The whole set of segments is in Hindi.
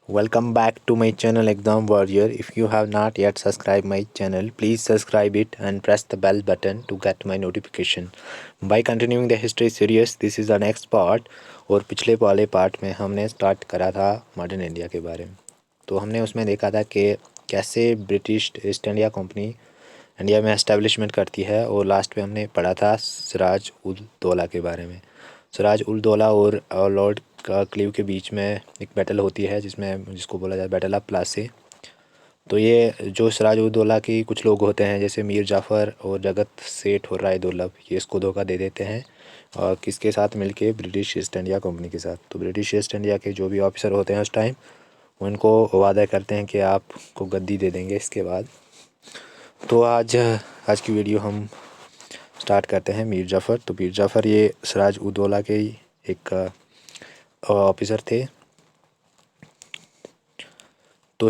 Welcome back to my channel Exam Warrior. If you have not yet subscribed my channel, please subscribe it and press the bell button to get my notification. By continuing the history series, this is the next part. और पिछले वाले पार्ट में हमने स्टार्ट करा था मॉडर्न इंडिया के बारे में। तो हमने उसमें देखा था कि कैसे British east India company India में एस्टेब्लिशमेंट करती है, और लास्ट में हमने पढ़ा था सिराज उद दौला के बारे में। सिराज उद दौला और लॉर्ड क्लीव के बीच में एक बैटल होती है जिसको बोला जाता है बैटल ऑफ प्लासी। तो ये जो सिराज उद दौला की कुछ लोग होते हैं जैसे मीर जाफ़र और जगत सेठ और राय दुर्लभ, ये इसको धोखा दे देते हैं और किसके साथ मिलके, ब्रिटिश ईस्ट इंडिया कंपनी के साथ। तो ब्रिटिश ईस्ट इंडिया के जो भी ऑफिसर होते हैं उस टाइम, उनको वादा करते हैं कि आपको गद्दी दे देंगे इसके बाद। तो आज की वीडियो हम स्टार्ट करते हैं मीर जाफ़र। तो मीर जाफ़र ये सिराज उद दौला के ही एक ऑफिसर थे। तो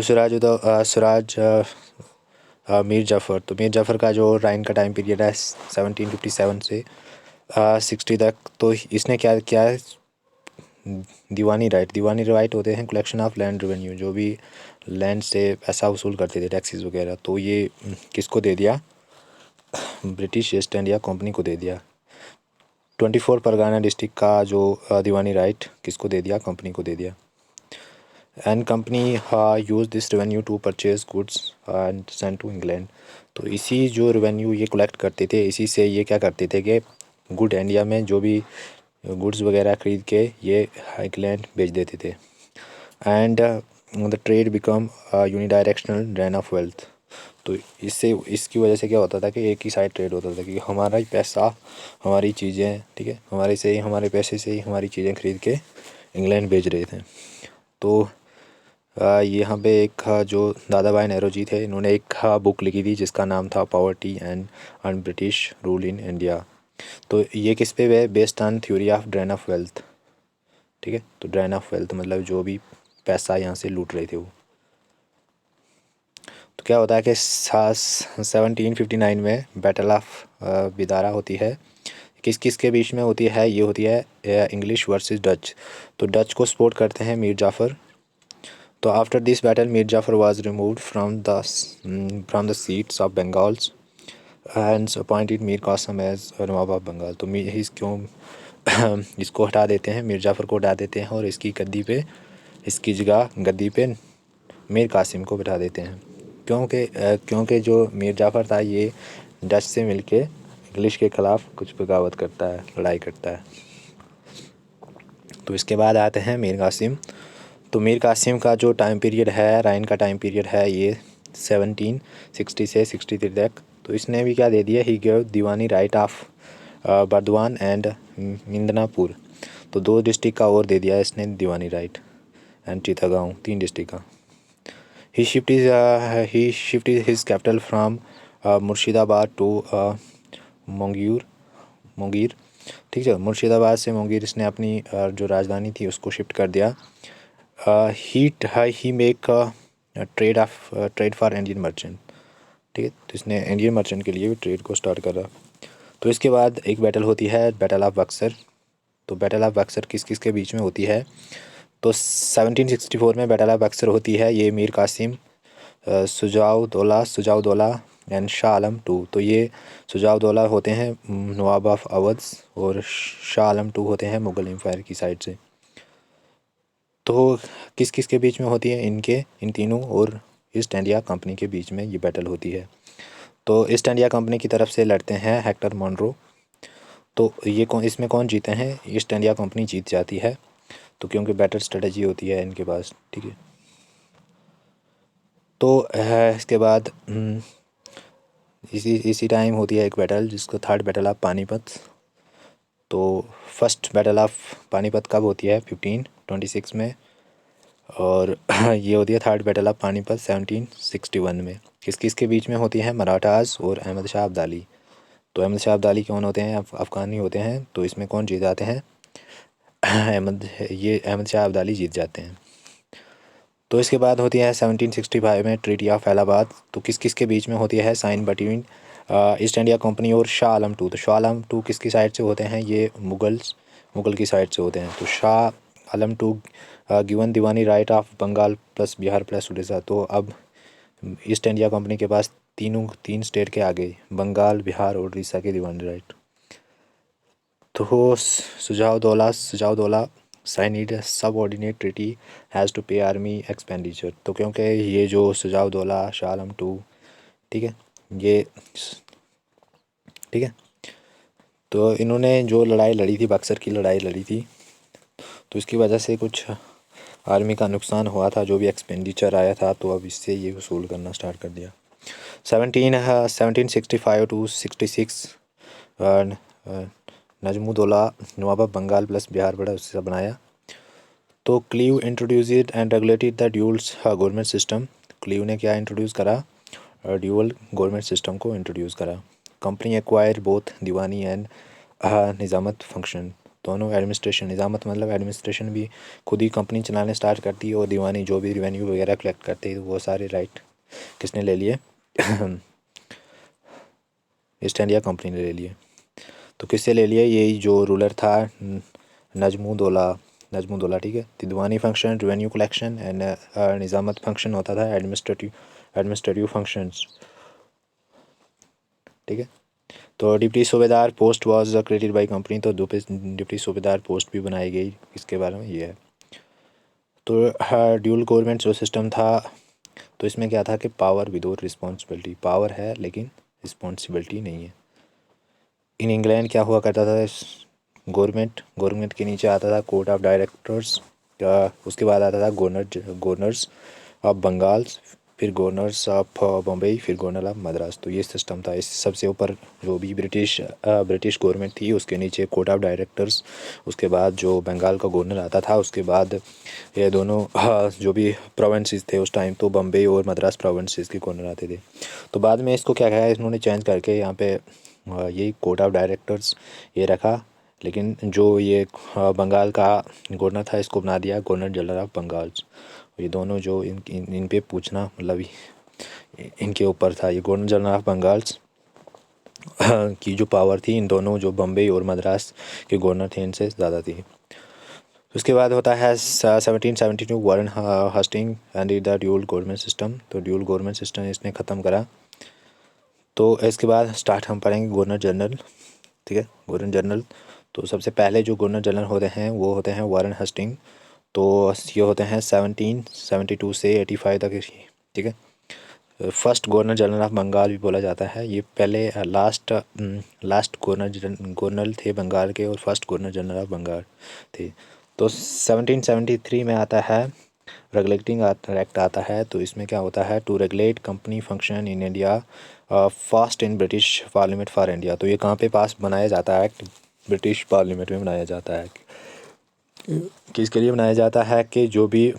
मीर जाफ़र का जो राइन का टाइम पीरियड है 1757 से 60 तक। तो इसने क्या किया है, दीवानी राइट होते हैं कलेक्शन ऑफ लैंड रेवेन्यू, जो भी लैंड से पैसा वसूल करते थे, टैक्सेस वगैरह। तो ये किसको दे दिया, ब्रिटिश ईस्ट इंडिया कंपनी को दे दिया। 24 परगना डिस्ट्रिक्ट का जो दीवानी राइट किसको दे दिया, कंपनी को दे दिया। And company use this revenue to purchase goods and send to England. तो इसी जो रेवेन्यू ये कलेक्ट करते थे, इसी से ये क्या करते थे कि गुड इंडिया में जो भी गुड्स वगैरह ख़रीद के ये इंग्लैंड भेज देते थे। And the trade become unidirectional drain of wealth. तो इसकी वजह से क्या होता था कि एक ही साइड ट्रेड होता था कि हमारा ही पैसा, हमारी चीज़ें, ठीक है, हमारे पैसे से ही हमारी चीज़ें ख़रीद के इंग्लैंड भेज रहे थे। तो यहाँ पे एक जो दादा भाई नेहरू जी थे, इन्होंने एक बुक लिखी थी जिसका नाम था poverty and British rule in India. तो ये किस पे based on theory of drain of wealth, ठीक है। तो ड्रेन ऑफ वेल्थ मतलब जो भी पैसा यहाँ से लूट रहे थे वो। तो क्या होता है कि 1759 में बैटल ऑफ बिदारा होती है। किस किस के बीच में होती है, ये होती है इंग्लिश वर्सेस डच। तो डच को सपोर्ट करते हैं मीर जाफ़र। तो after this battle Mir Jafar was removed from the seats of Bengals and appointed Mir Qasim as nawab of Bengal. तो इसको हटा देते हैं, मीर जाफ़र को हटा देते हैं और इसकी जगह गद्दी पे मीर कासिम को बिठा देते हैं। क्योंकि जो मीर जाफ़र था ये डच से मिलके इंग्लिश के ख़िलाफ़ कुछ बगावत करता है, लड़ाई करता है। तो इसके बाद आते हैं मीर कासिम। तो मीर कासिम का जो टाइम पीरियड है, राइन का टाइम पीरियड है ये 1760 से 63 तक। तो इसने भी क्या दे दिया, he gave diwani right of Burdwan and Midnapore. तो 2 डिस्ट्रिक्ट का और दे दिया इसने diwani right, and Chittagong 3 district का। He shifted his capital from Murshidabad to Monghyr, ठीक है। मुर्शिदाबाद से मोंगीर इसने अपनी जो राजधानी थी उसको शिफ्ट कर दिया। He make trade for Indian merchant, ठीक है। तो इसने इंडियन मर्चेंट के लिए भी ट्रेड को स्टार्ट करा। तो इसके बाद एक बैटल होती है, बैटल ऑफ बक्सर। तो बैटल ऑफ बक्सर किस किस के बीच में होती है, तो 1764 में बैटल ऑफ बक्सर होती है। ये मीर कासिम, सुजाउ दौला एंड शाह आलम टू। तो ये सुजाउ दौला होते हैं नवाब ऑफ अवध और शाह आलम टू होते हैं मुग़ल एम्पायर की साइड से। तो किस किस के बीच में होती है, इन तीनों और ईस्ट इंडिया कंपनी के बीच में ये बैटल होती है। तो ईस्ट इंडिया कंपनी की तरफ से लड़ते हैं हेक्टर मोनरो। तो इसमें कौन जीते हैं, ईस्ट इंडिया कंपनी जीत जाती है। तो क्योंकि बेटर स्ट्रेटजी होती है इनके पास, ठीक है। तो इसके बाद इसी टाइम होती है एक बैटल जिसको थर्ड बैटल ऑफ पानीपत। तो फर्स्ट बैटल ऑफ पानीपत कब होती है, 1526 में, और ये होती है थर्ड बैटल ऑफ पानीपत 1761 में। किस किस के बीच में होती है, मराठास और अहमद शाह अब्दाली। तो अहमद शाह अब्दाली कौन होते हैं, अफ़गानी होते हैं। तो इसमें कौन जीत जाते हैं, अहमद शाह अब्दाली जीत जाते हैं। तो इसके बाद होती है 1765 में ट्रीटी ऑफ इलाहाबाद। तो किस किस के बीच में होती है, sign between East India Company और शाह आलम टू। तो शाह आलम टू किसकी साइड से होते हैं, ये मुग़ल की साइड से होते हैं। तो Alam two given diwani right of Bengal plus Bihar plus Orissa. तो अब ईस्ट इंडिया कंपनी के पास तीन स्टेट के आगे बंगाल, बिहार और उड़ीसा के दीवानी राइट। तो Shuja-ud-Daula साइनिड subordinate treaty has to पे आर्मी एक्सपेंडिचर। तो क्योंकि ये जो सुजाउदौला, शाह आलम टू, ठीक है, ये ठीक है, तो इन्होंने जो लड़ाई लड़ी थी, बक्सर की लड़ाई लड़ी थी, तो इसकी वजह से कुछ आर्मी का नुकसान हुआ था, जो भी एक्सपेंडिचर आया था, तो अब इससे ये वसूल करना स्टार्ट कर दिया। 1765 to 66 नजमुद्दौला नवाब बंगाल प्लस बिहार बड़ा उससे बनाया। तो Clive introduced and regulated the dual government system. Clive ने क्या इंट्रोड्यूस करा? ड्यूअल गवर्नमेंट सिस्टम को इंट्रोड्यूस करा। Company acquire both diwani and nizamat function. दोनों एडमिनिस्ट्रेशन, निज़ामत मतलब एडमिनिस्ट्रेशन भी खुद ही कंपनी चलाने स्टार्ट करती है, और दीवानी जो भी रेवेन्यू वगैरह कलेक्ट करते हैं वो सारे राइट किसने ले लिए? ईस्ट इंडिया कंपनी ने ले लिए। तो किससे ले लिए? यही जो रूलर था नजमुद्दौला, ठीक है। Diwani function revenue collection and nizamat function होता था एडमिनिस्ट्रेटिव फंक्शंस, ठीक है। तो deputy subedar post was created by company. तो डिप्टी सूबेदार पोस्ट भी बनाई गई, इसके बारे में ये है। तो ड्यूल गवर्नमेंट जो सिस्टम था, तो इसमें क्या था कि पावर विदाउट रिस्पॉन्सिबिलिटी, पावर है लेकिन रिस्पॉन्सिबिलिटी नहीं है। इन इंग्लैंड क्या हुआ करता था? गवर्नमेंट के नीचे आता था कोर्ट ऑफ डायरेक्टर्स, उसके बाद आता था गवर्नर्स ऑफ बंगाल, फिर गवर्नर्स ऑफ बम्बई, फिर गवर्नर ऑफ मद्रास। तो ये सिस्टम था। इस सबसे ऊपर जो भी ब्रिटिश गवर्नमेंट थी, उसके नीचे कोर्ट ऑफ डायरेक्टर्स, उसके बाद जो बंगाल का गवर्नर आता था, उसके बाद ये दोनों जो भी प्रोविंसेस थे उस टाइम, तो बम्बई और मद्रास प्रोविंसेस के गवर्नर आते थे। तो बाद में इसको क्या कहा, इन्होंने चेंज करके यहाँ पे यही कोर्ट ऑफ डायरेक्टर्स ये रखा, लेकिन जो ये बंगाल का गवर्नर था, इसको बना दिया गवर्नर जनरल ऑफ बंगाल। ये दोनों जो इन पे पूछना मतलब इनके ऊपर था। ये गवर्नर जनरल ऑफ बंगाल की जो पावर थी, इन दोनों जो बम्बई और मद्रास के गवर्नर थे इनसे ज़्यादा थी। उसके बाद होता है 1772 Warren Hastings and the dual government system. तो ड्यूल गवर्नमेंट सिस्टम इसने ख़त्म करा। तो इसके बाद स्टार्ट हम पढ़ेंगे गवर्नर जनरल, ठीक है। गवर्नर जनरल, तो सबसे पहले जो गवर्नर जनरल होते हैं वो होते हैं वारन हस्टिंग। तो ये होते हैं 1772 से 85 तक, ठीक है। First governor general of Bengal भी बोला जाता है। ये पहले लास्ट गवर्नर थे बंगाल के, और first governor general of Bengal थे। तो 1773 में आता है रेगुलेटिंग एक्ट आता है। तो इसमें क्या होता है? To regulate company function in India first in British parliament for India. तो ये कहाँ पे पास बनाया जाता है एक्ट? ब्रिटिश पार्लियामेंट में बनाया जाता है। किसके लिए बनाया जाता है? कि जो भी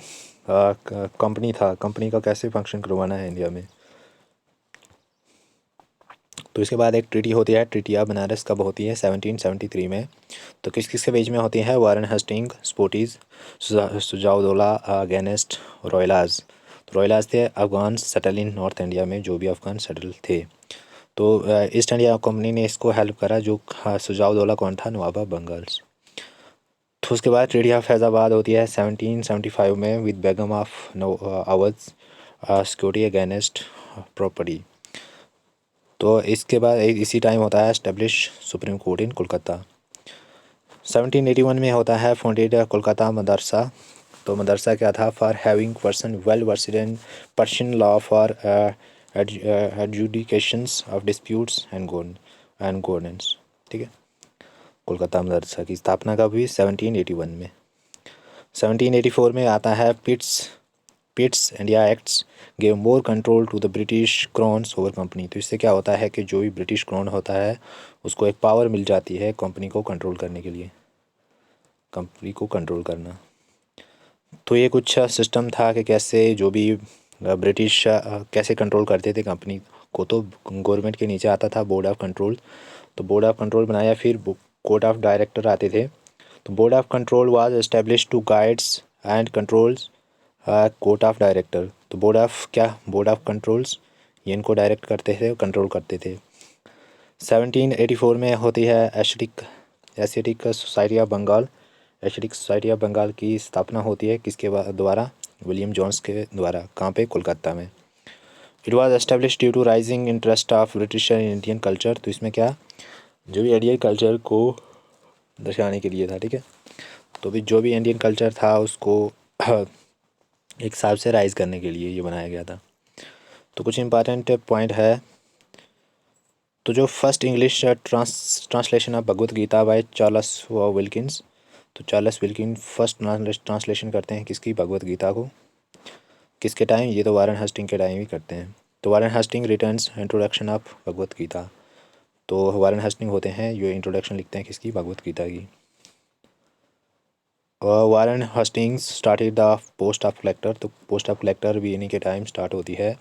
कंपनी था, कंपनी का कैसे फंक्शन करवाना है इंडिया में। तो इसके बाद एक ट्रीटी होती है, ट्रीटी ऑफ बनारस कब होती है? 1773 में। तो किस किस के बीच में होती है? वारन हस्टिंग, स्पोर्टीज, सुजाउदौला अगेंस्ट रॉयलाज। तो रॉयलाज थे Afghan settle in north India में, जो भी अफगान सेटल थे। तो ईस्ट इंडिया कंपनी ने इसको हेल्प करा। जो सुजाउदौला कौन था? नवाब बंगाल। तो उसके बाद ट्रीटी ऑफ फैज़ाबाद होती है 1775 में with Begum of Awadh security against property. तो इसके बाद इसी टाइम होता है एस्टेब्लिश सुप्रीम कोर्ट इन कोलकाता। 1781 में होता है फाउंडेड कोलकाता मदरसा। तो मदरसा क्या था? For having person well versed in Persian law for adjudications of disputes and governance, ठीक है। कोलकाता मदरसा की स्थापना कब हुई? 1781 में। 1784 में आता है Pitt's India acts gave more control to the British crowns over company. तो इससे क्या होता है कि जो भी ब्रिटिश क्राउन होता है, उसको एक पावर मिल जाती है कंपनी को कंट्रोल करने के लिए, कंपनी को कंट्रोल करना। तो ये कुछ सिस्टम था कि कैसे जो भी ब्रिटिश कैसे कंट्रोल करते थे कंपनी को। तो गवर्नमेंट के नीचे आता था बोर्ड ऑफ कंट्रोल। तो बोर्ड ऑफ कंट्रोल बनाया, फिर कोर्ट ऑफ डायरेक्टर आते थे। तो board of control was establish to guides and controls court of director. तो बोर्ड ऑफ कंट्रोल्स, ये इनको डायरेक्ट करते थे, कंट्रोल करते थे। 1784 में होती है Asiatic Society of Bengal Asiatic Society of Bengal की स्थापना होती है किसके द्वारा? विलियम जोन्स के द्वारा। कहाँ पे? कोलकाता में। It was establish due to rising interest of British in Indian culture. तो इसमें क्या, जो भी इंडियन कल्चर को दर्शाने के लिए था, ठीक है। तो भी जो भी इंडियन कल्चर था उसको एक हिसाब से राइज करने के लिए ये बनाया गया था। तो कुछ इंपॉर्टेंट पॉइंट है। तो जो first English translation of Bhagavad Gita by Charles Wilkins, तो चार्ल्स विल्किन फर्स्ट ट्रांसलेशन करते हैं किसकी? भगवत गीता को। किसके टाइम? ये तो वारेन हेस्टिंग के टाइम ही करते हैं। तो Warren Hastings returns introduction of Bhagavad Gita. तो वारेन हेस्टिंग होते हैं जो इंट्रोडक्शन लिखते हैं किसकी? भगवत गीता की। Warren Hastings started the post of collector. तो पोस्ट ऑफ कलेक्टर भी इन्हीं के टाइम स्टार्ट होती है।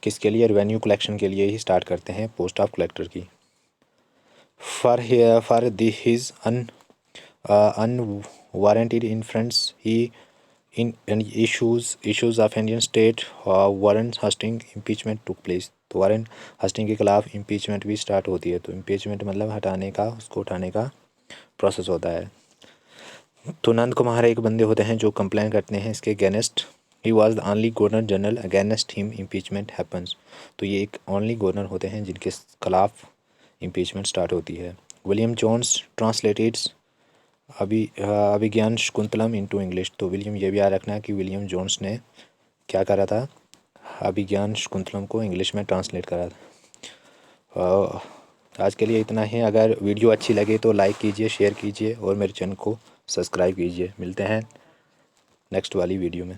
किसके लिए? रेवेन्यू कलेक्शन के लिए ही स्टार्ट करते हैं पोस्ट ऑफ कलेक्टर की। For his unwarranted influence he in issues of Indian state, Warren Hastings impeachment took place। तो वारेन हस्टिंग के खिलाफ impeachment भी स्टार्ट होती है। तो impeachment मतलब हटाने का, उसको उठाने का प्रोसेस होता है। तो नंद कुमार एक बंदे होते हैं जो कंप्लेन करते हैं इसके against. He was the only governor general against him impeachment happens. तो ये एक ओनली गवर्नर होते हैं जिनके खिलाफ इम्पीचमेंट स्टार्ट होती है। विलियम जोन्स ट्रांसलेटेड अभिज्ञान शकुंतलम इनटू इंग्लिश। तो विलियम ये भी याद रखना है कि विलियम जोन्स ने क्या करा था? अभिज्ञान शकुंतलम को इंग्लिश में ट्रांसलेट करा था। आज के लिए इतना ही। अगर वीडियो अच्छी लगे तो लाइक कीजिए, शेयर कीजिए और मेरे चैनल को सब्सक्राइब कीजिए। मिलते हैं नेक्स्ट वाली वीडियो में।